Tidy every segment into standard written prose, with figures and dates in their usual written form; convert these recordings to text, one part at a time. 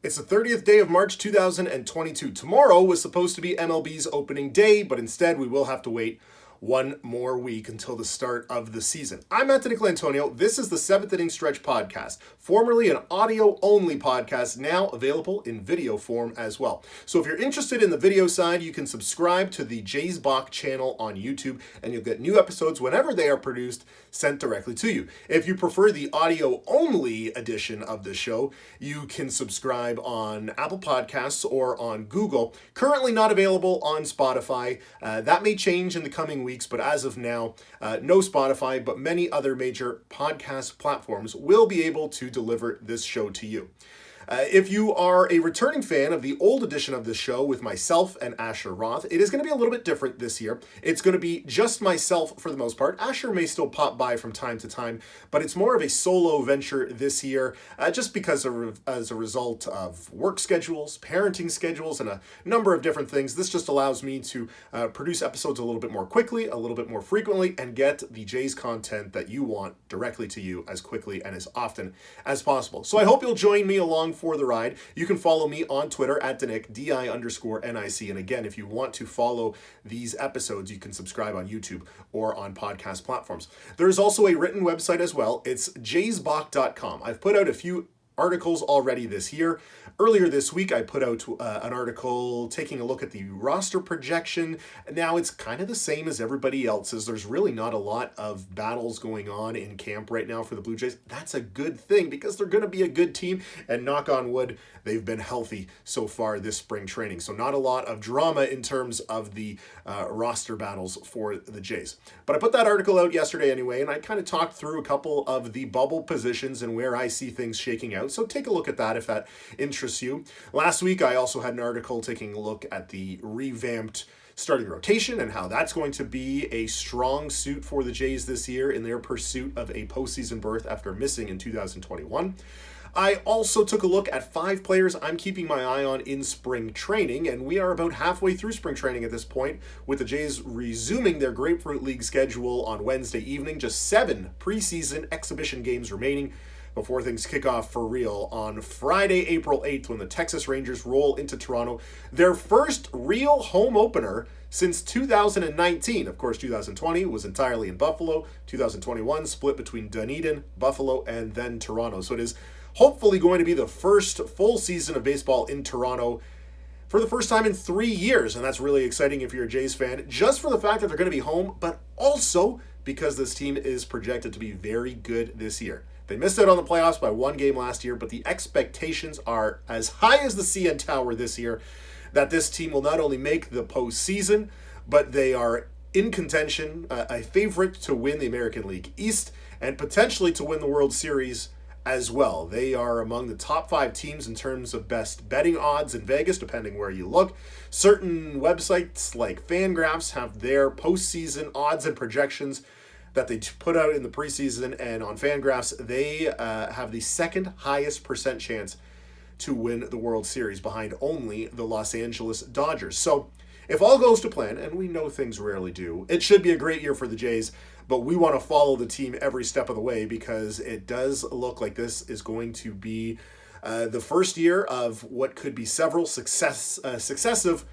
It's the 30th day of March 2022. Tomorrow was supposed to be MLB's opening day, but instead we will have to wait one more week until the start of the season. I'm Anthony Clantonio. This is the 7th Inning Stretch Podcast, formerly an audio-only podcast, now available in video form as well. So if you're interested in the video side, you can subscribe to the Jays Bach channel on YouTube, and you'll get new episodes whenever they are produced sent directly to you. If you prefer the audio-only edition of the show, you can subscribe on Apple Podcasts or on Google. Currently not available on Spotify. That may change in the coming weeks, but as of now, no Spotify, but many other major podcast platforms will be able to deliver this show to you. If you are a returning fan of the old edition of this show with myself and Asher Roth, it is going to be a little bit different this year. It's going to be just myself for the most part. Asher may still pop by from time to time, but it's more of a solo venture this year, just because as a result of work schedules, parenting schedules, and a number of different things. This just allows me to produce episodes a little bit more quickly, a little bit more frequently, and get the Jays content that you want directly to you as quickly and as often as possible. So I hope you'll join me along for the ride. You can follow me on Twitter at Dinick, DI_NIC. And again, if you want to follow these episodes, you can subscribe on YouTube or on podcast platforms. There is also a written website as well. It's jaysbach.com. I've put out a few articles already this year. Earlier this week, I put out an article taking a look at the roster projection. Now, it's kind of the same as everybody else's. There's really not a lot of battles going on in camp right now for the Blue Jays. That's a good thing because they're going to be a good team, and knock on wood, they've been healthy so far this spring training. So not a lot of drama in terms of the roster battles for the Jays. But I put that article out yesterday anyway, and I kind of talked through a couple of the bubble positions and where I see things shaking out. So take a look at that if that interests you. Last week, I also had an article taking a look at the revamped starting rotation and how that's going to be a strong suit for the Jays this year in their pursuit of a postseason berth after missing in 2021. I also took a look at 5 players I'm keeping my eye on in spring training, and we are about halfway through spring training at this point, with the Jays resuming their Grapefruit League schedule on Wednesday evening. Just 7 preseason exhibition games remaining before things kick off for real on Friday, April 8th, when the Texas Rangers roll into Toronto. Their first real home opener since 2019. Of course, 2020 was entirely in Buffalo. 2021 split between Dunedin, Buffalo, and then Toronto. So it is hopefully going to be the first full season of baseball in Toronto for the first time in 3 years. And that's really exciting if you're a Jays fan, just for the fact that they're going to be home, but also because this team is projected to be very good this year. They missed out on the playoffs by 1 game last year, but the expectations are as high as the CN Tower this year that this team will not only make the postseason, but they are in contention, a favorite to win the American League East, and potentially to win the World Series as well. They are among the top 5 teams in terms of best betting odds in Vegas, depending where you look. Certain websites like Fangraphs have their postseason odds and projections that they put out in the preseason, and on Fangraphs, they have the second highest percent chance to win the World Series, behind only the Los Angeles Dodgers. So if all goes to plan, and we know things rarely do, it should be a great year for the Jays, but we want to follow the team every step of the way because it does look like this is going to be the first year of what could be several successive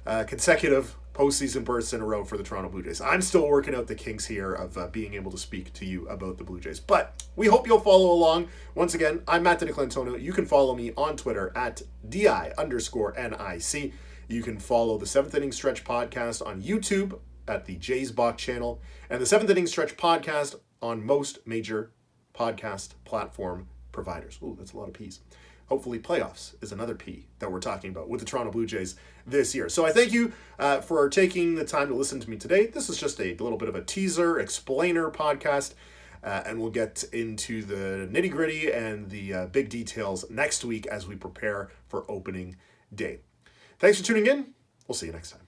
consecutive postseason berths in a row for the Toronto Blue Jays. I'm still working out the kinks here of being able to speak to you about the Blue Jays, but we hope you'll follow along. Once again, I'm Anthony Clantonio. You can follow me on Twitter at DI_NIC. You can follow the 7th Inning Stretch Podcast on YouTube at the Jays Bach channel, and the 7th Inning Stretch Podcast on most major podcast platform providers. Ooh, that's a lot of P's. Hopefully playoffs is another P that we're talking about with the Toronto Blue Jays this year. So I thank you for taking the time to listen to me today. This is just a little bit of a teaser, explainer podcast, and we'll get into the nitty-gritty and the big details next week as we prepare for opening day. Thanks for tuning in. We'll see you next time.